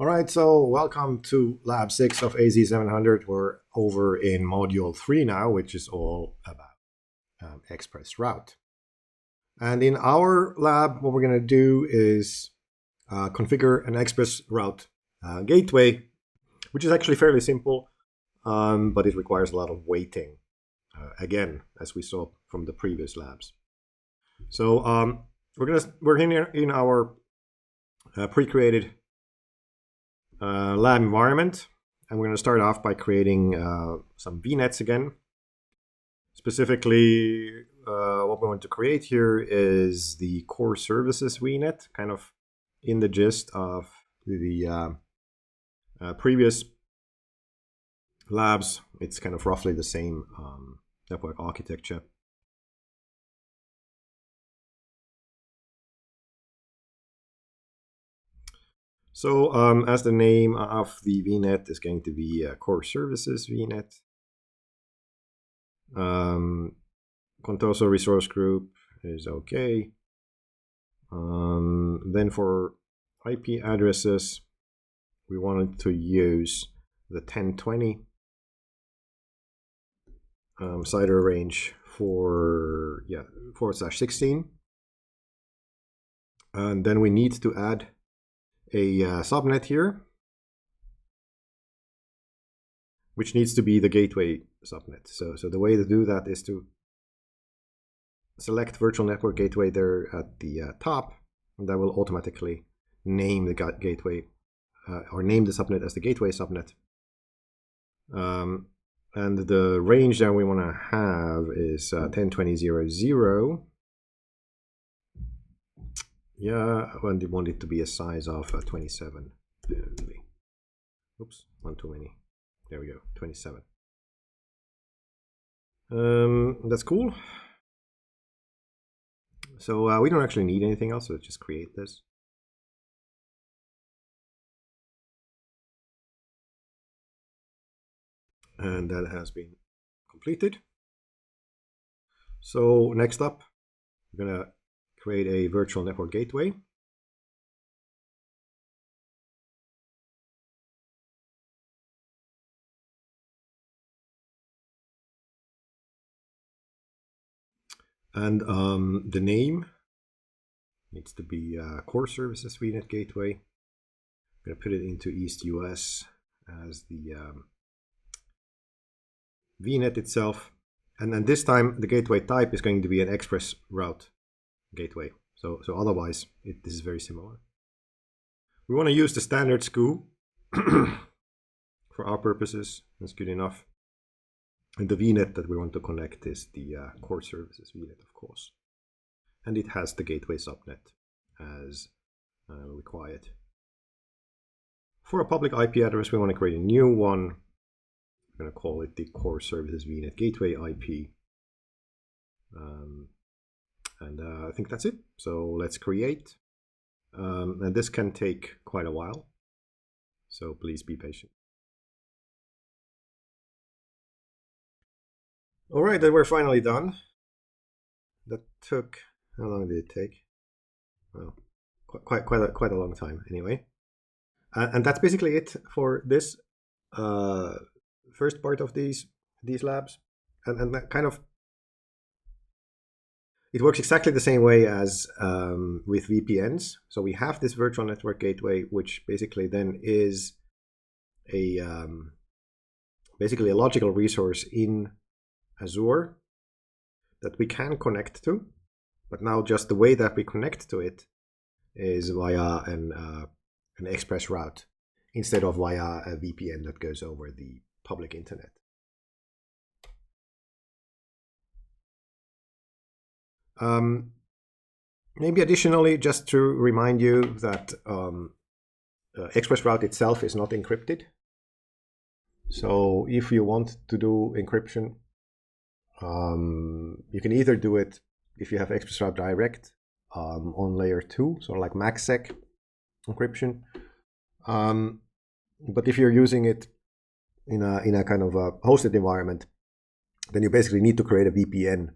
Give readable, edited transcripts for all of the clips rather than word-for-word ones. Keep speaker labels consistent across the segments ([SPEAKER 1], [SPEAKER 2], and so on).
[SPEAKER 1] All right, so welcome to Lab 6 of AZ-700. We're over in Module 3 now, which is all about ExpressRoute. And in our lab, what we're going to do is configure an ExpressRoute gateway, which is actually fairly simple, but it requires a lot of waiting, again, as we saw from the previous labs. So we're in our pre-created lab environment, and we're going to start off by creating some VNets again. Specifically, what we want to create here is the core services VNet, kind of in the gist of the previous labs. It's kind of roughly the same network architecture. So as the name of the VNet is going to be core services VNet. Contoso resource group is okay. Then for IP addresses, we wanted to use the 1020 CIDR range for /16, and then we need to add a subnet here, which needs to be the gateway subnet. So the way to do that is to select virtual network gateway there at the top, and that will automatically name the gateway or name the subnet as the gateway subnet. And the range that we want to have is 1020.0.0. Yeah, and we want it to be a size of 27. Oops, one too many. There we go, 27. That's cool. So we don't actually need anything else, so let's just create this. And that has been completed. So next up, we're going to create a virtual network gateway. And the name needs to be core services VNet gateway. I'm going to put it into East US as the VNet itself. And then this time the gateway type is going to be an ExpressRoute gateway. So otherwise this is very similar. We want to use the standard SKU for our purposes. That's good enough. And the VNet that we want to connect is the core services VNet, of course. And it has the gateway subnet as required. For a public IP address, we want to create a new one. We're going to call it the core services VNet gateway IP. And I think that's it. So let's create. And this can take quite a while. So please be patient. All right, then we're finally done. That took, how long did it take? Well, quite a long time anyway. And that's basically it for this first part of these labs. And that kind of, it works exactly the same way as with VPNs. So we have this virtual network gateway, which basically then is basically a logical resource in Azure that we can connect to, but now just the way that we connect to it is via an ExpressRoute instead of via a VPN that goes over the public internet. Maybe additionally, just to remind you that ExpressRoute itself is not encrypted. So if you want to do encryption, you can either do it if you have ExpressRoute Direct on layer 2, so like MACsec encryption. But if you're using it in a kind of a hosted environment, then you basically need to create a VPN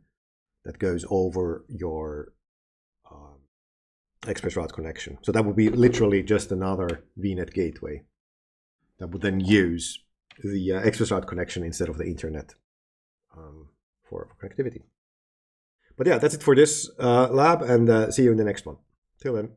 [SPEAKER 1] that goes over your ExpressRoute connection. So that would be literally just another VNet gateway that would then use the ExpressRoute connection instead of the internet for connectivity. But yeah, that's it for this lab, and see you in the next one. Till then.